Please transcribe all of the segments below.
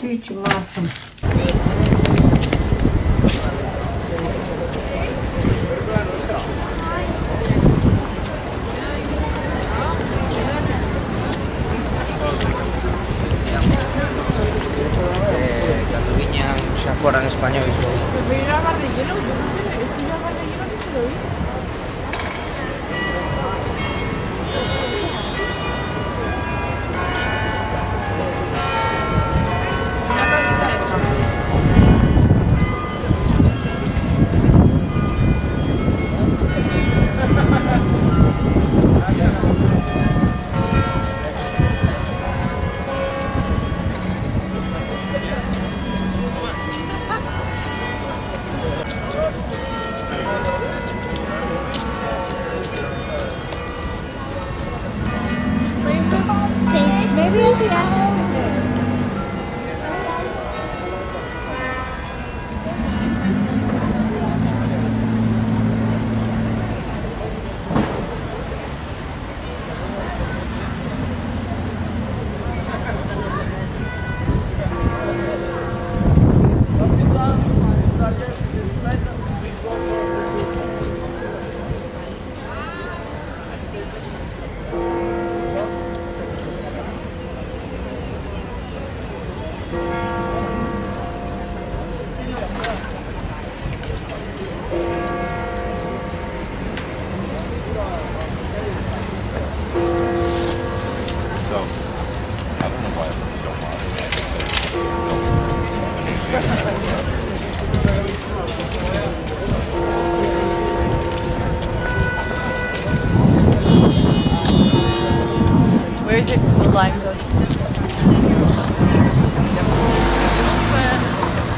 cacete, mata. Cando viñan xa foran españois. Pero era más relleno, yo no sé, es que yo más relleno ni se lo vi. Una cosa interesante. Where is it? The line goes.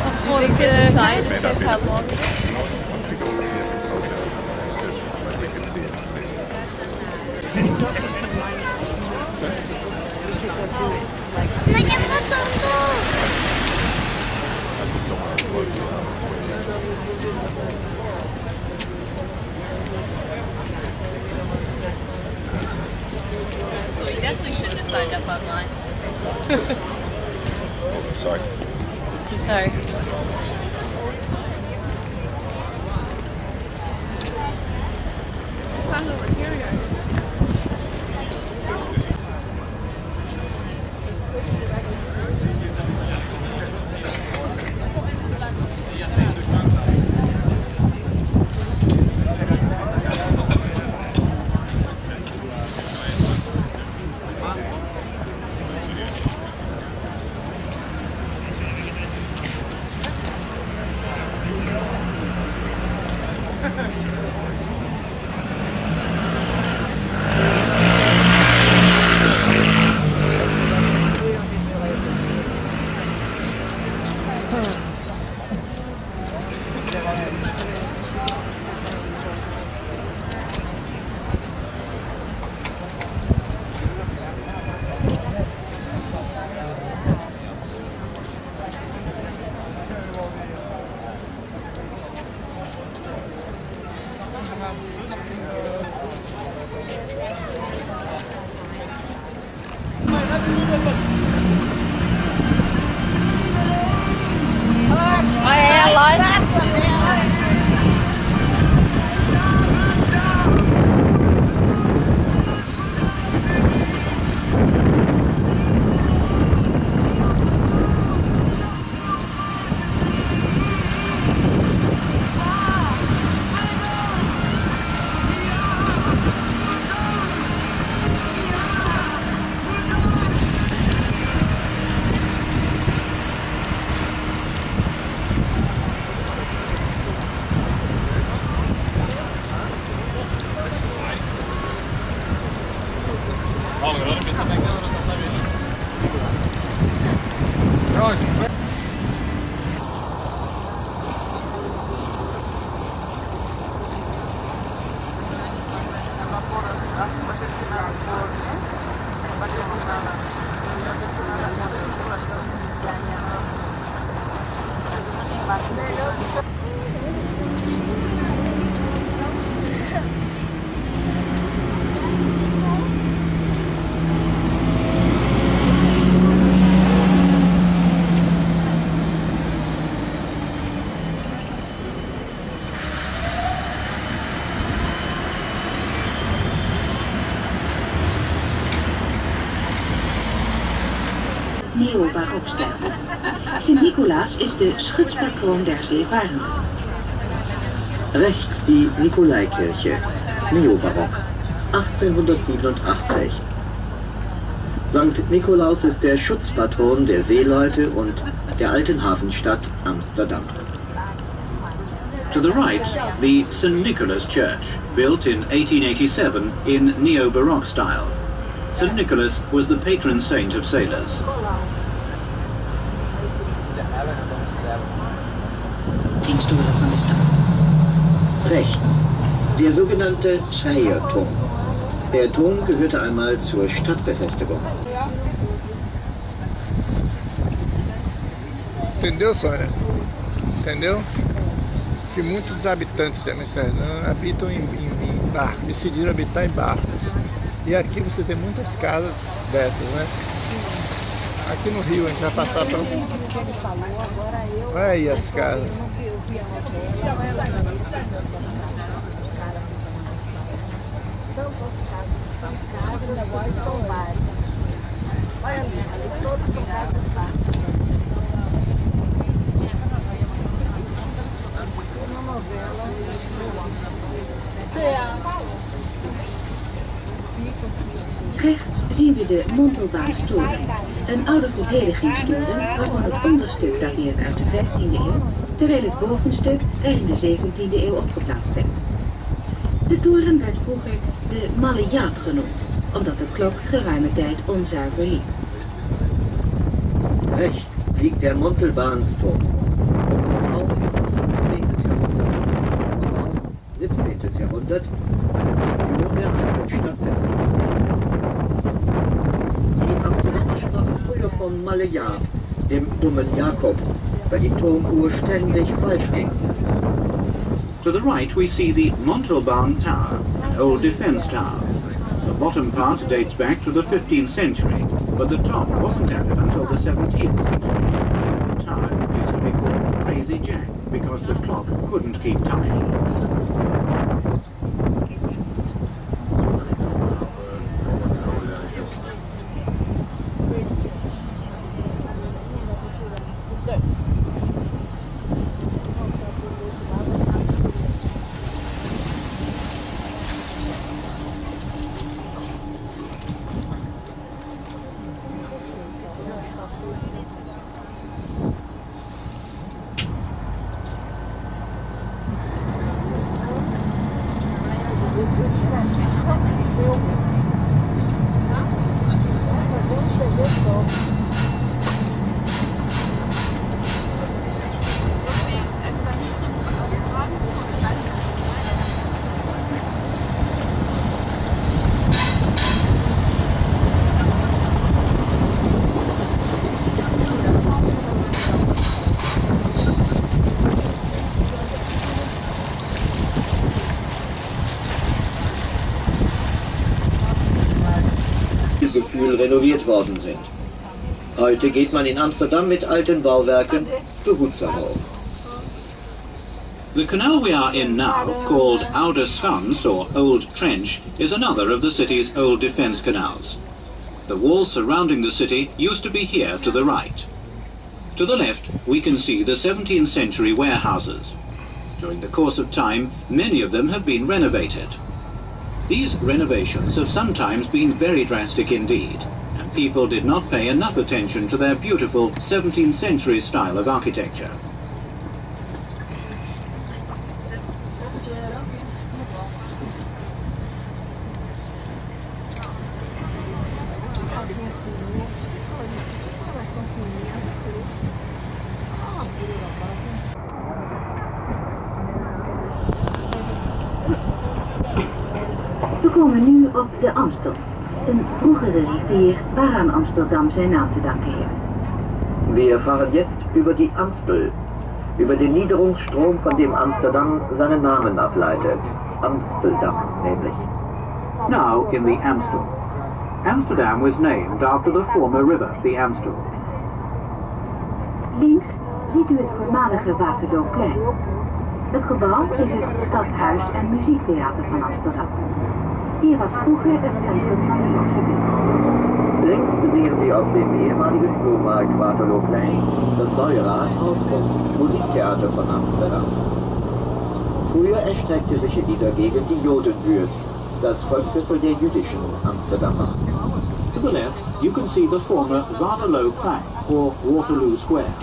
Van tevoren op de sign says how long it is. We definitely shouldn't have signed up online. Sorry. Sorry. Stand over here, guys. neo-barokstijl. Sint-Nicolaas is de schutspatroon der zeevarenden. Rechts die Nikolaikirche, Neobarock, 1887. St. Nikolaus ist der Schutzpatron der Seeleute und der alten Hafenstadt Amsterdam. To the right, the St. Nicholas Church, built in 1887 in neo-Baroque style. St. Nicholas was the patron saint of sailors. Dienstdoelen van de stad. Rechts, der sogenannte Scheierturm. Der Turm gehörte einmal zur Stadtbefestigung. Entendeu, Sônia? Entendeu? Que muitos dos habitantes de Amsterdã habitam em barcos, decidiram habitar em barcos. E aqui você tem muitas casas dessas, né? Aqui no Rio a gente vai passar para... Olha aí as casas. Tantas casas são casas, agora são bares. Olha ali, todas são casas bares. Uma novela Rechts zien we de Montelbaanstoren, een oude verdedigingstoren waarvan het onderstuk dateert uit de 15e eeuw, terwijl het bovenstuk er in de 17e eeuw opgeplaatst werd. De toren werd vroeger de Malle Jaap genoemd, omdat de klok geruime tijd onzuiver liep. Rechts liegt der Montelbaansturm. Vom 17. Jahrhundert eine Bastion der alten Stadtbefestigung. Die Amsterdamer sprachen früher von Malle Jaap, dem dummen Jakob, weil die Turmuhr ständig falsch ging. To the right we see the Montalban Tower, an old defence tower. The bottom part dates back to the 15th century, but the top wasn't added until the 17th century. The tower used to be called Crazy Jack because the clock couldn't keep time. Gefühl renoviert worden sind. Heute geht man in Amsterdam mit alten Bauwerken behutsamer um. The canal we are in now, called Oude Schans or Old Trench, is another of the city's old defence canals. The wall surrounding the city used to be here to the right. To the left we can see the 17th century warehouses. During the course of time, many of them have been renovated. These renovations have sometimes been very drastic indeed, and people did not pay enough attention to their beautiful 17th century style of architecture. We komen nu op de Amstel, een vroegere rivier waaraan Amsterdam zijn naam te danken heeft. Wir fahren jetzt über die Amstel, über den Niederungsstrom, von dem Amsterdam seinen Namen ableitet. Amsterdam nämlich. Now in the Amstel. Amsterdam was named after the former river, the Amstel. Links ziet u het voormalige Waterloopplein. Het gebouw is het Stadhuis en Muziektheater van Amsterdam. Hier was vroeger het centrum van de Joodse wereld. Links sehen Sie auf dem ehemaligen Flohmarkt Waterloo Plain das neue Rathaus und Musiktheater von Amsterdam. Früher erstreckte sich in dieser Gegend die Jodenbuurt, das Volksviertel der jüdischen Amsterdamer. To the left, you can see the former Waterloo Plank, or Waterloo Square.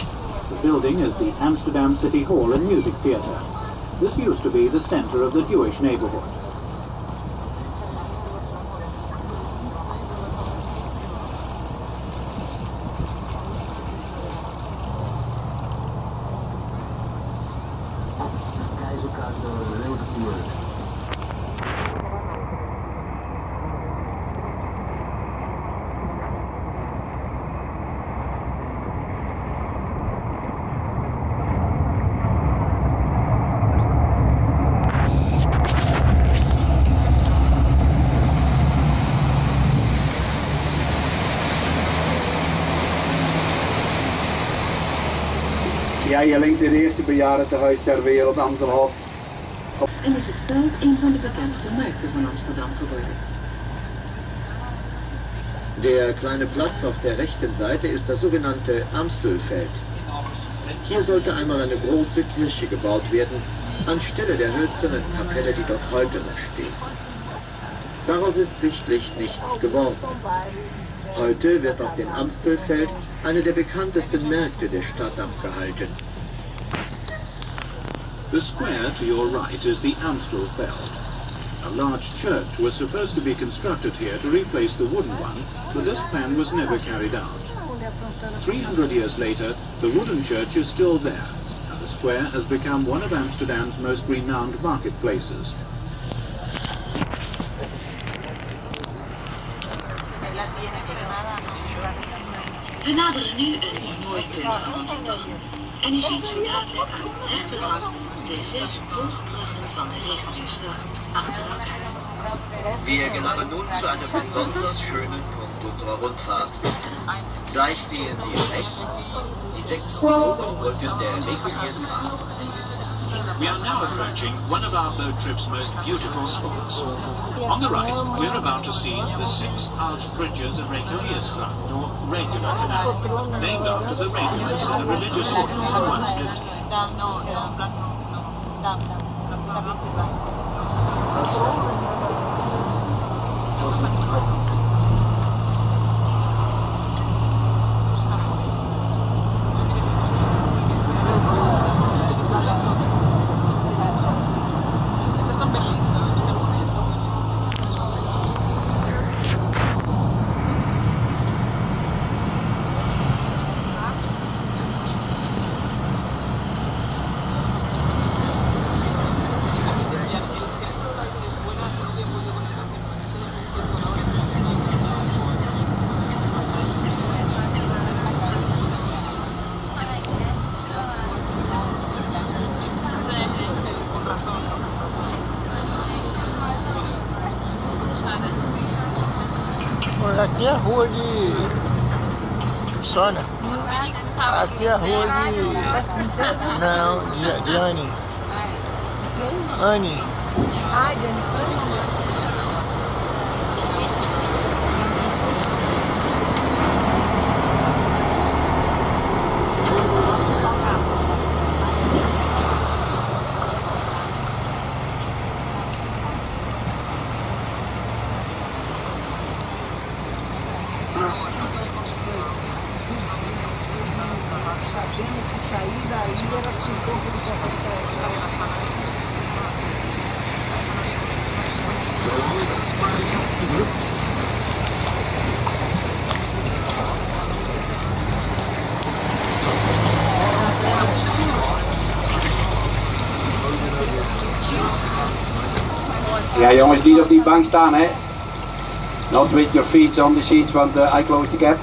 The building is the Amsterdam City Hall and Music Theatre. This used to be the centre of the Jewish neighbourhood. Ja, hier links het eerste bejaardentehuis ter wereld, Amstelhof. En is het veld een van de bekendste markten van Amsterdam geworden. Der kleine Platz auf der rechten Seite ist das sogenannte Amstelfeld. Hier sollte einmal eine große Kirche gebaut werden, anstelle der hölzernen Kapelle, die dort heute noch steht. Daraus ist sichtlich nichts geworden. Heute wird auf dem Amstelfeld eine der bekanntesten Märkte der Stadt abgehalten. The square to your right is the Amstelfeld. A large church was supposed to be constructed here to replace the wooden one, but this plan was never carried out. 300 years later, the wooden church is still there, and the square has become one of Amsterdam's most renowned marketplaces. We naderen nu een mooi punt van onze tocht. En u ziet zo dadelijk aan uw rechterhand de 6 boogbruggen van de Reguliergracht achter elkaar. Wir gelangen nun zu einem besonders schönen Punkt unserer Rundfahrt. Gleich sehen wir rechts die 6 Bogenbrücken der Reguliersgracht. We are now approaching one of our boat trip's most beautiful spots. On the right, we're about to see the 6 arched bridges of Reguliersgracht, or Regular Canal, named after the regulars and the religious orders who once lived here. Aqui é a rua de Sônia. Aqui é a rua de... Não, de Anne. Anne. Ah, de Anne Frank? Sair daí era com um pouco de Ja jongens, niet op die bank staan hè. Not with your feet on the seats, want I close the gap.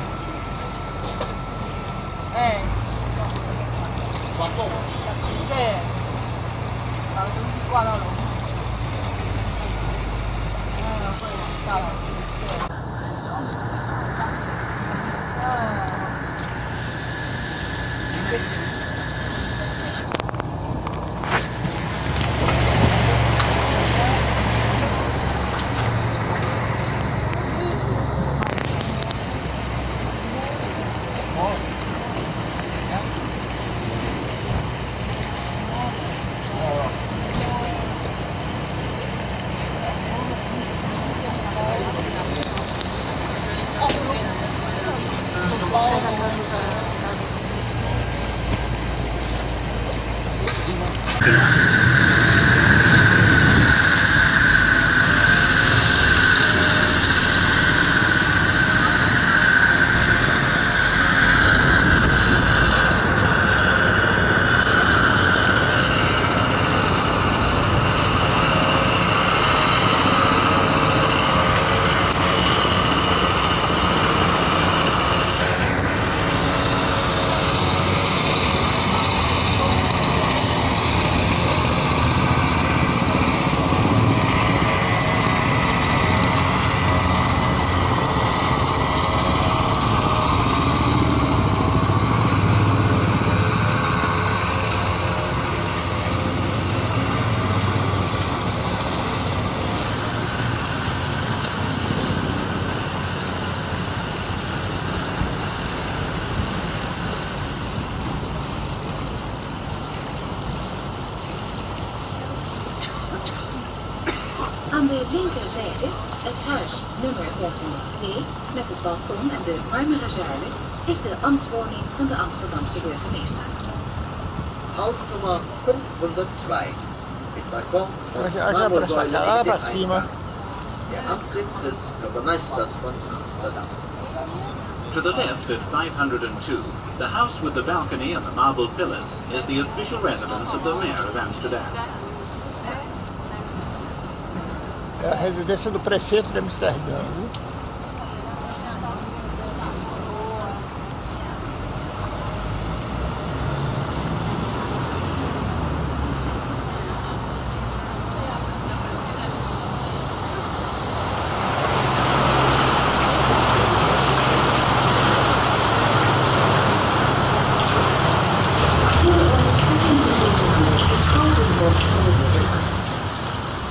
Aan de linkerzijde het huis nummer 102 met het balkon en de marmeren zuilen is de ambtswoning van de Amsterdamse burgemeester. Hausnummer 502 mit Balkon und Olha pra Marmorsäule cá, in den cima. Eingang. Der Amtssitz des Bürgermeisters von Amsterdam. To the left at 502, the house with the balcony and the marble pillars is the official residence of the mayor of Amsterdam. É a residência do prefeito de Amsterdã, viu?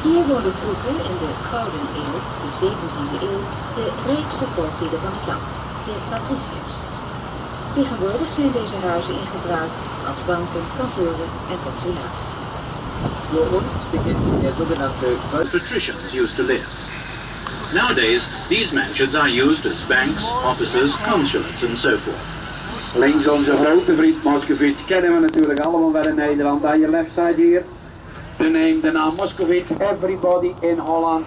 Hier worden vroeger in de Gouden Eeuw, de 17e eeuw, de rijkste volklieden van het land, de patriciërs. Tegenwoordig zijn deze huizen in gebruik als banken, kantoren en consulaten. Voor ons begint der sogenannte Patricians used to live. Nowadays, these mansions are used as banks, offices, consulates and so forth. Links onze grote vriend Moskovits kennen we natuurlijk allemaal wel in Nederland. On your left side here, the naam Moskovits. Everybody in Holland,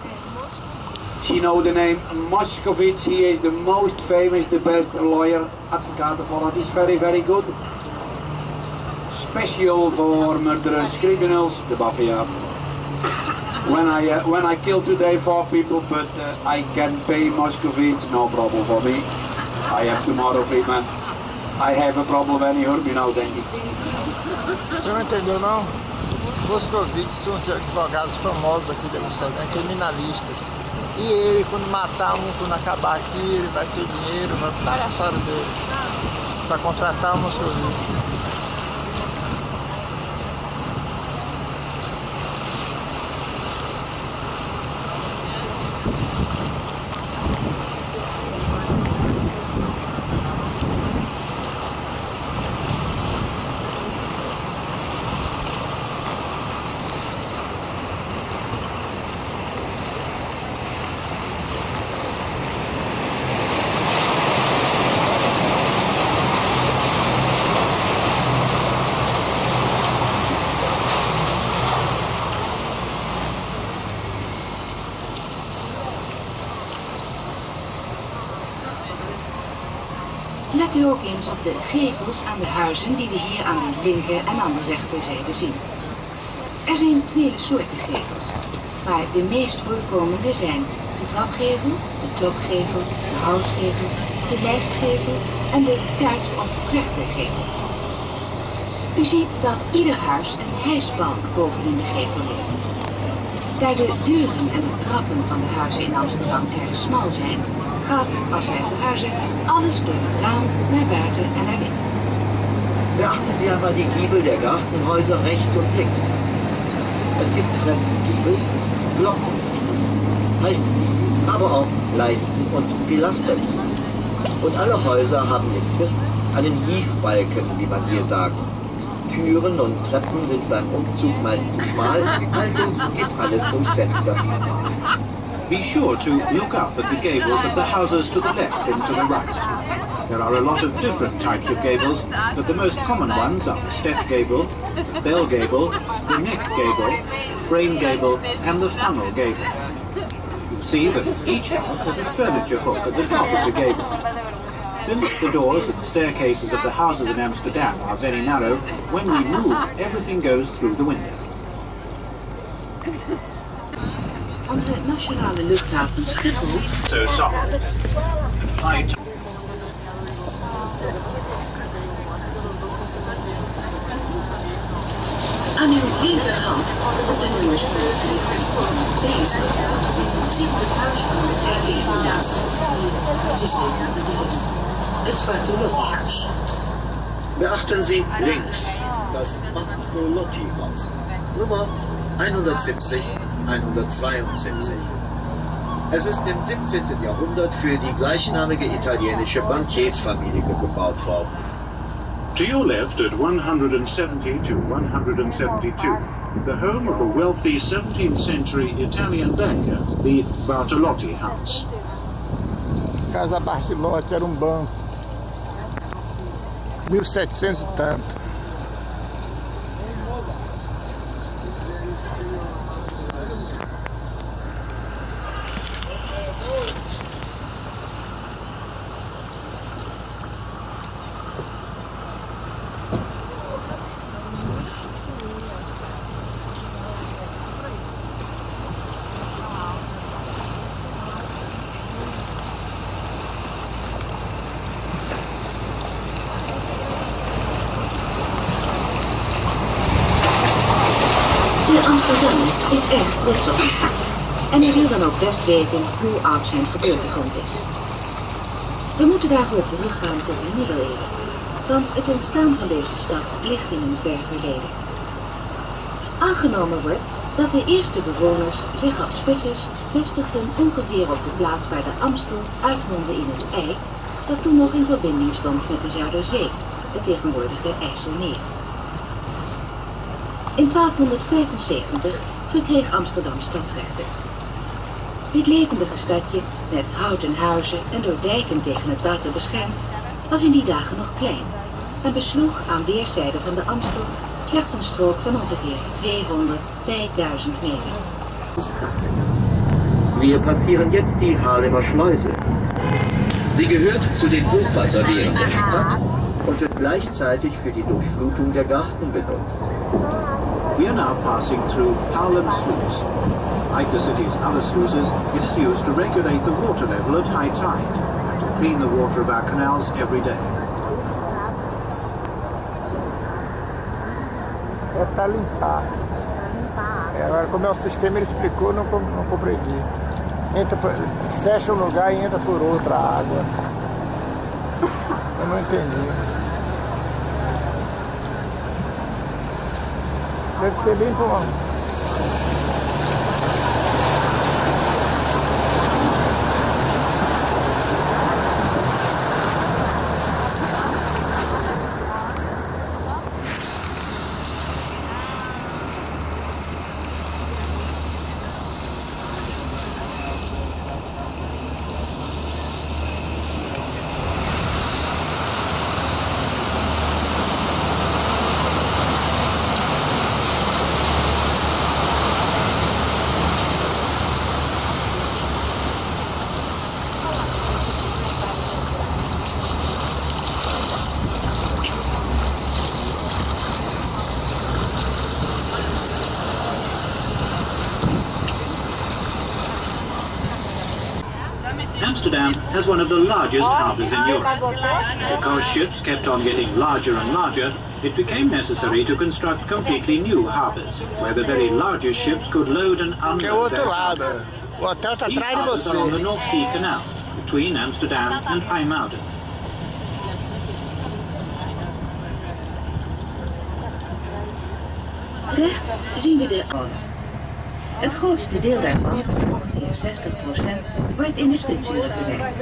she know the name Moskovits. He is the most famous, the best lawyer, advocate of Holland. He's very, very good. Special for murderers, criminals, the mafia. When I kill today 4 people, but I can pay Moskovits, no problem for me. I have tomorrow treatment. I have a problem when he hurt me now, denk ik. Você não entendeu, não? Moscovici são os advogados famosos aqui de Amsterdã, criminalistas. E ele, quando matar um, quando acabar aqui, ele vai ter dinheiro, vai pagar a salário dele. Para contratar o Moscovici. Let u ook eens op de gevels aan de huizen die we hier aan de linker en aan de rechterzijde zien. Er zijn vele soorten gevels, maar de meest voorkomende zijn de trapgevel, de klokgevel, de halsgevel, de lijstgevel en de kuit- of trechtergevel. U ziet dat ieder huis een hijsbalk bovenin de gevel heeft. Daar de deuren en de trappen van de huizen in Amsterdam erg smal zijn, gaat, als wij verhuizen, alles door het raam naar buiten en naar binnen. Beachten Sie einmal die Giebel der Gartenhäuser rechts und links. Es gibt Treppengiebel, Glocken, Halsgiebel, aber auch Leisten und Pilastergiebel. Und alle Häuser haben im First einen Hiefbalken, wie man hier sagt. Türen und Treppen sind beim Umzug meist zu schmal, also geht alles durchs Fenster. Be sure to look up at the gables of the houses to the left and to the right. There are a lot of different types of gables, but the most common ones are the step gable, the bell gable, the neck gable, frame gable and the funnel gable. You'll see that each house has a furniture hook at the top of the gable. Since the doors and staircases of the houses in Amsterdam are very narrow, when we move, everything goes through the window. Onze nationale luchthaven Schiphol. So soft. Aan uw linkerhand, op de nummers 72, ziet u het huis van de derde etage, die tussen de deur. Het Bartolotti-huis. Beachten Sie links das Bartolotti-Haus. Nummer 170, 172. Es ist im 17. Jahrhundert für die gleichnamige italienische Bankiersfamilie gebaut worden. To your left at 170 to 172, the home of a wealthy 17th century Italian banker, the Bartolotti House. Casa Bartolotti era banco. 1700 e tanto. Amsterdam is erg trots op de stad. En hij wil dan ook best weten hoe oud zijn geboortegrond is. We moeten daarvoor teruggaan tot de middeleeuwen. Want het ontstaan van deze stad ligt in een ver verleden. Aangenomen wordt dat de eerste bewoners zich als vissers vestigden ongeveer op de plaats waar de Amstel uitmondde in het IJ, dat toen nog in verbinding stond met de Zuiderzee, het tegenwoordige IJsselmeer. In 1275 verkreeg Amsterdam stadsrechten. Dit levendige stadje, met houten huizen en door dijken tegen het water beschermd, was in die dagen nog klein en besloeg aan weerszijden van de Amstel slechts een strook van ongeveer 200 bij 1000 meter. Onze grachten. Wir passieren jetzt die Haarlemer Schleuse. Sie gehört zu den Hochwasserwehren der Stadt und wird gleichzeitig für die Durchflutung der Garten benutzt. We are now passing through Haarlem Sluice. Like the city's other sluices, it is used to regulate the water level at high tide and to clean the water of our canals every day. É para limpar. Agora, como é o sistema, ele explicou, não compreendi. Fecha um lugar e entra por outra água. Eu não entendi. Deve ser bem bom. Amsterdam has one of the largest harbours in Europe. Because ships kept on getting larger and larger, it became necessary to construct completely new harbours, where the very largest ships could load and unload their cargo. These harbours are on the North Sea Canal, between Amsterdam and IJmuiden. Rechts zien we de Rhône. Het grootste deel daarvan, ongeveer 60%, wordt in de spitsuren verwerkt.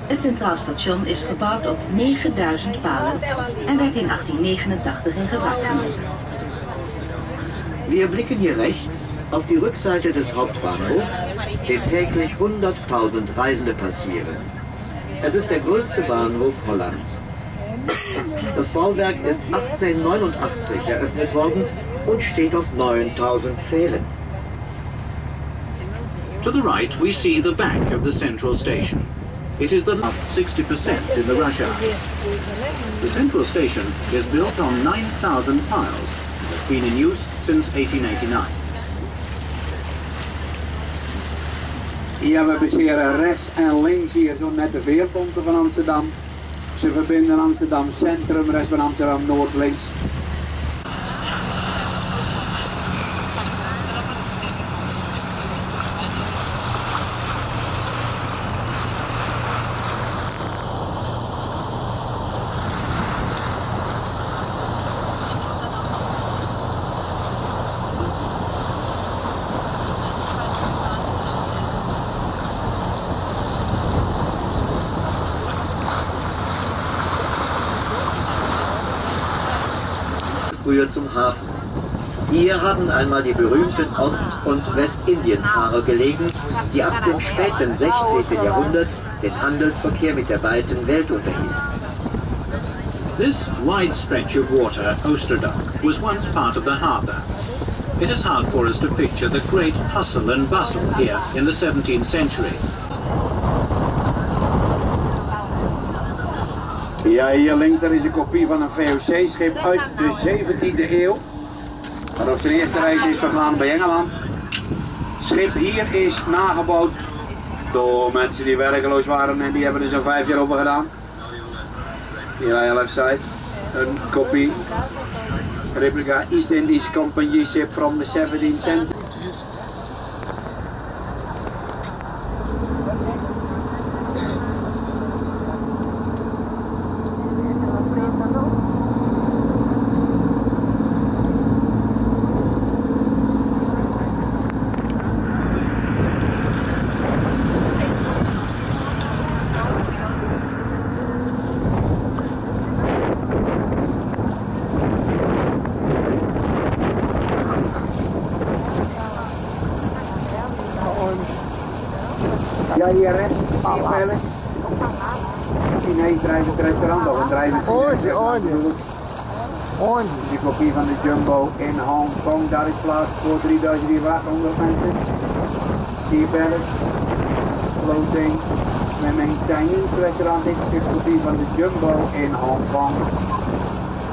Het Centraal Station is gebouwd op 9000 palen en werd in 1889 in gebruik genomen. Wir blicken hier rechts auf die Rückseite des Hauptbahnhofs, den täglich 100.000 Reisende passieren. Es ist der größte Bahnhof Hollands. Das Bauwerk ist 1889 eröffnet worden und steht auf 9000 Pfählen. To the right, we see the back of the central station. It is the 60% in the rush hour. The central station is built on 9,000 piles and has been in use since 1889. Ja, we passeren rechts en links hier zo net de veerponten van Amsterdam. Ze verbinden Amsterdam Centrum, rest van Amsterdam Noord links. Früher zum Hafen. Hier haben einmal die berühmten Ost- und Westindienfahrer gelegen, die ab dem späten 16. Jahrhundert den Handelsverkehr mit der weiten Welt unterhielten. This wide stretch of water, Amsterdam, was once part of the harbour. It is hard for us to picture the great hustle and bustle here in the 17th century. Ja, hier links daar is een kopie van een VOC-schip uit de 17e eeuw. Dat op de eerste reis is vergaan bij Engeland. Het schip hier is nagebouwd door mensen die werkeloos waren en die hebben er zo'n 5 jaar over gedaan. Hier aan je left side, een kopie, replica East Indies Company ship from the 17th century. Ja, hier rechts, hier verder. Chinees drijft het restaurant of een drijvend Onde? Die kopie van de Jumbo in Hongkong, daar is plaats voor 3.800 mensen. Hier verder, floating. Met een Chinese restaurant is de kopie van de Jumbo in Hongkong.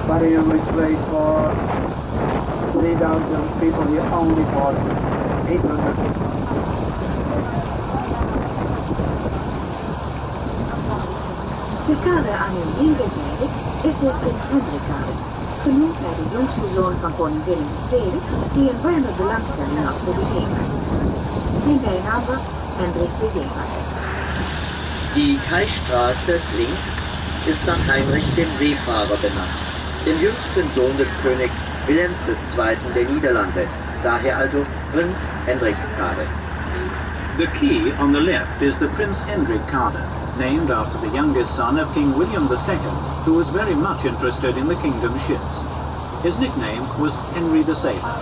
Very English place for 3,000 people here, only for 800. De kade aan hun linkerzijde is de Prins Hendrikkade, genoemd naar de jongste zoon van koning Willem II, die een warme belangstelling had voor de zeevaart. Zijn bijnaam was Hendrik de Zeevaarder. Die Kaistraße links ist nach Heinrich dem Seefahrer benannt, dem jüngsten Sohn des Königs Wilhelms II. Der Niederlande, daher also Prinz Hendrikkade. The quay on the left is the Prince Hendrikkade, named after the youngest son of King William II, who was very much interested in the kingdom's ships. His nickname was Henry the Sailor.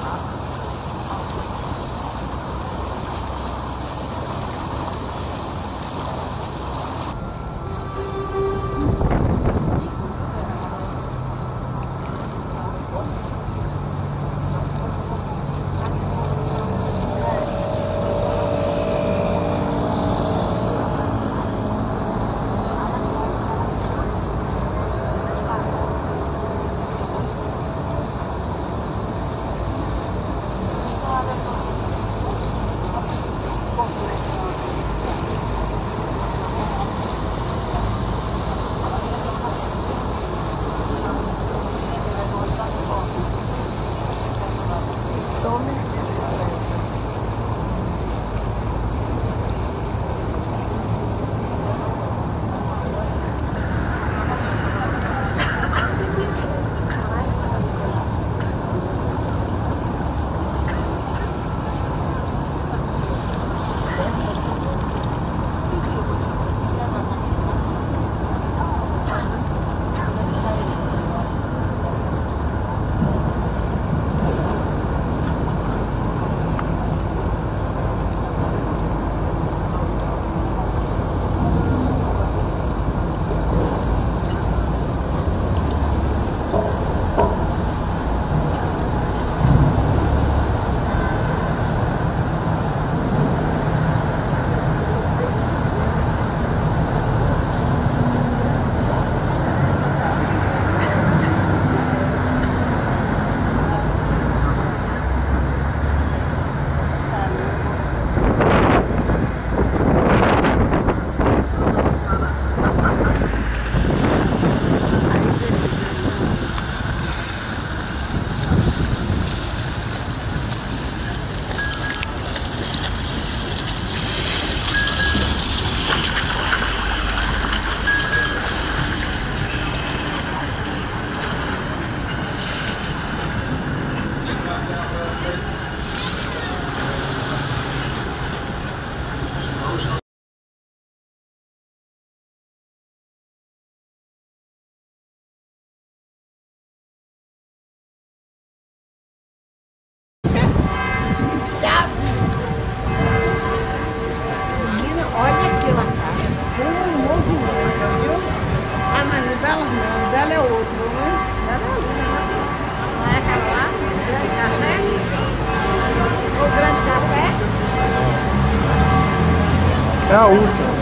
vizinha, viu? Ah, mas o dela não, o dela é outro, né? O dela é outro, né? Não é aquela lá? Grande café? O grande café? É a última.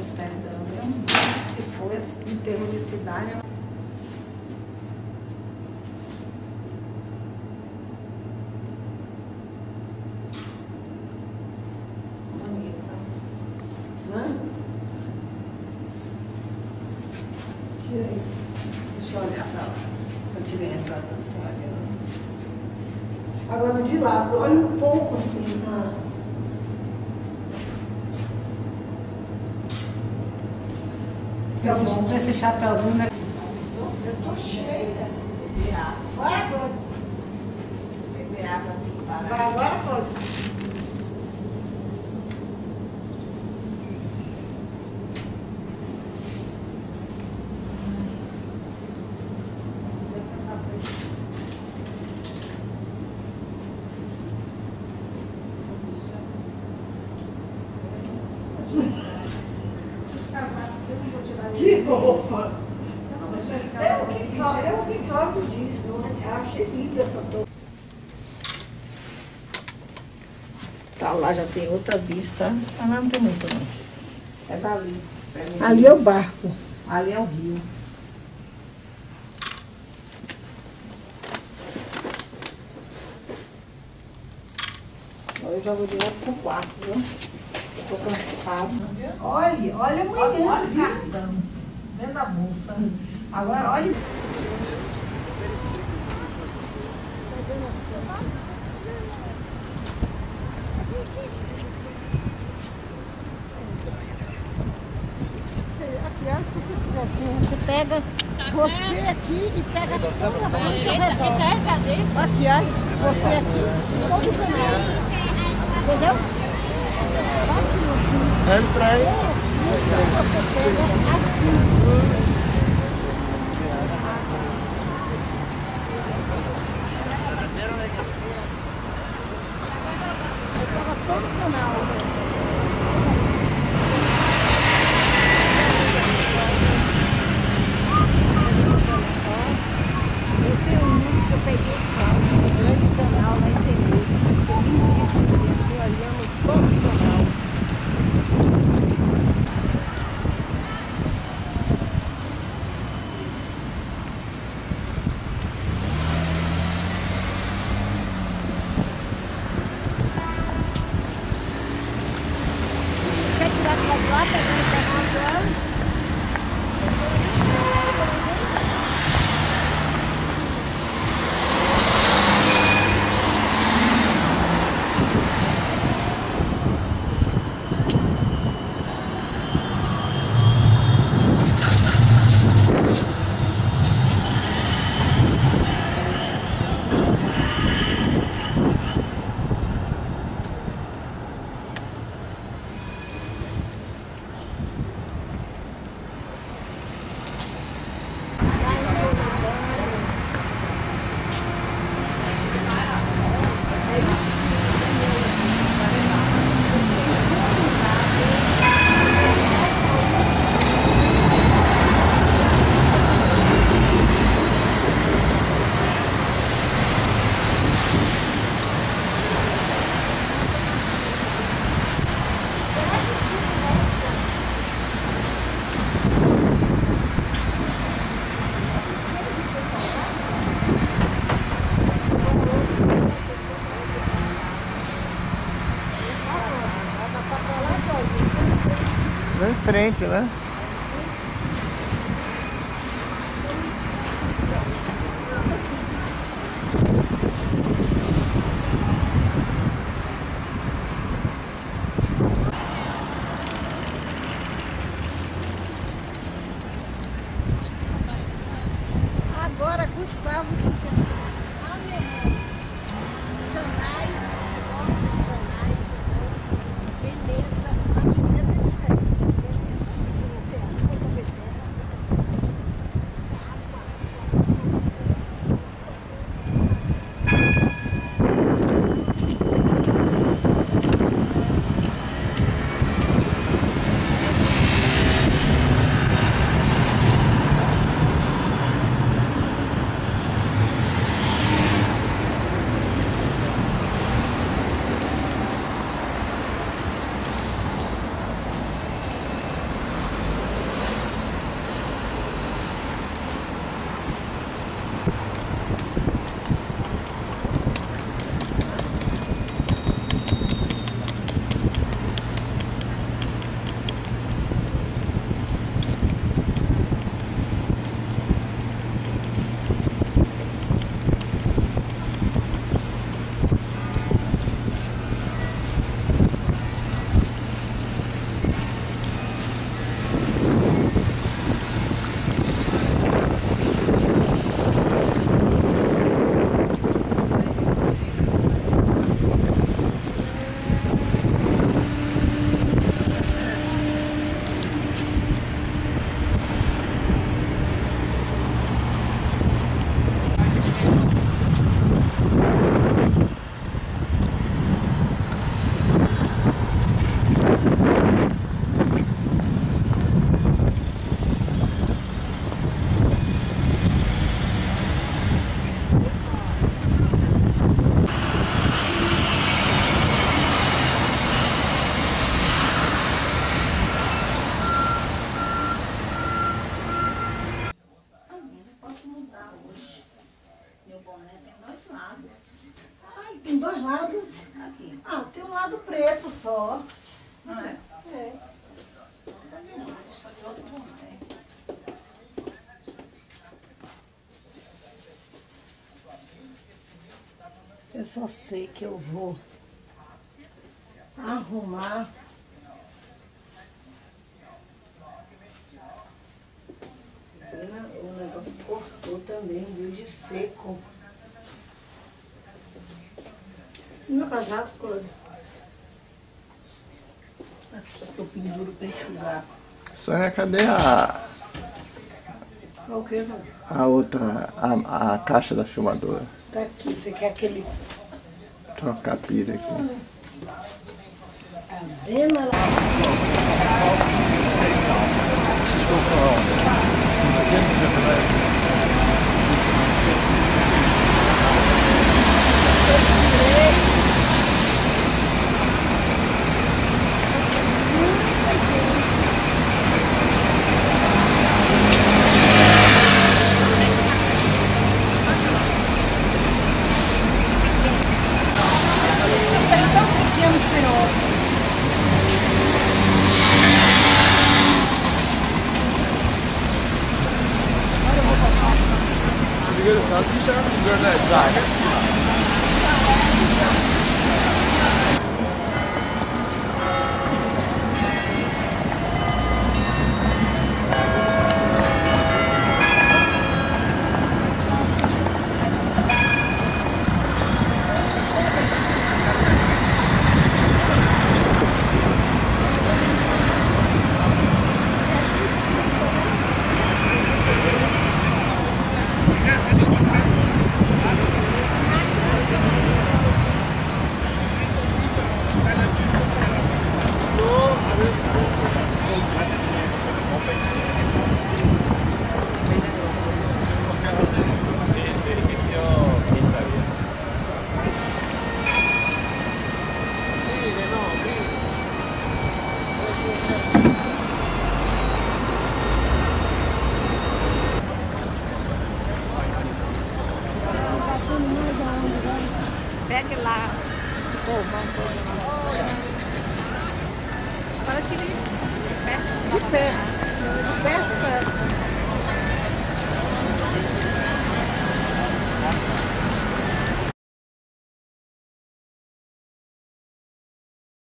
Amsterdam. É um mundo, se for em termos de cidade. Deixa eu olhar pra lá. Tô tirando retrato assim, olhando. Agora de lado, olha um pouco assim. Esse chapéuzinho, né? Eu tô cheia. Beber água. Agora pode. Beber água aqui. Vai, agora pode. De roupa. É o que Cláudio disse, não é? Eu achei linda essa torre. Tá lá, já tem outra vista. Ah, mas não tem muito não. É dali. Ali é o barco. Ali é o rio. Eu já vou direto pro quarto, viu? Eu tô cansado. Olha amanhã. Olha o cartão. Dentro da bolsa. Agora olha. Aqui, olha, se você fizer assim, você pega você aqui e pega toda a parte ao redor. Aqui, olha, você aqui, todo o canal. Entendeu? Entra aí. Você pega assim. Todo o canal. Eu tenho música, eu peguei um grande canal lá em Pereira, lindíssimo, e assim olhando todo o canal. Quer tirar sua placa do canal agora? Lá em frente, né? Agora, Gustavo disse assim, meu irmão, os canais, você gosta de canais, então, beleza, a beleza é diferente, beleza, você preto só. Não é? É. Eu só sei que eu vou arrumar. O negócio cortou também, viu, de seco. E meu casaco, Cláudio? Aqui que eu penduro pra enxugar. Sônia, cadê a Ok, outra, a caixa da filmadora? tá aqui, você quer aquele... Trocar a pilha aqui. Tá vendo? Pegue lá. Agora tira de pé.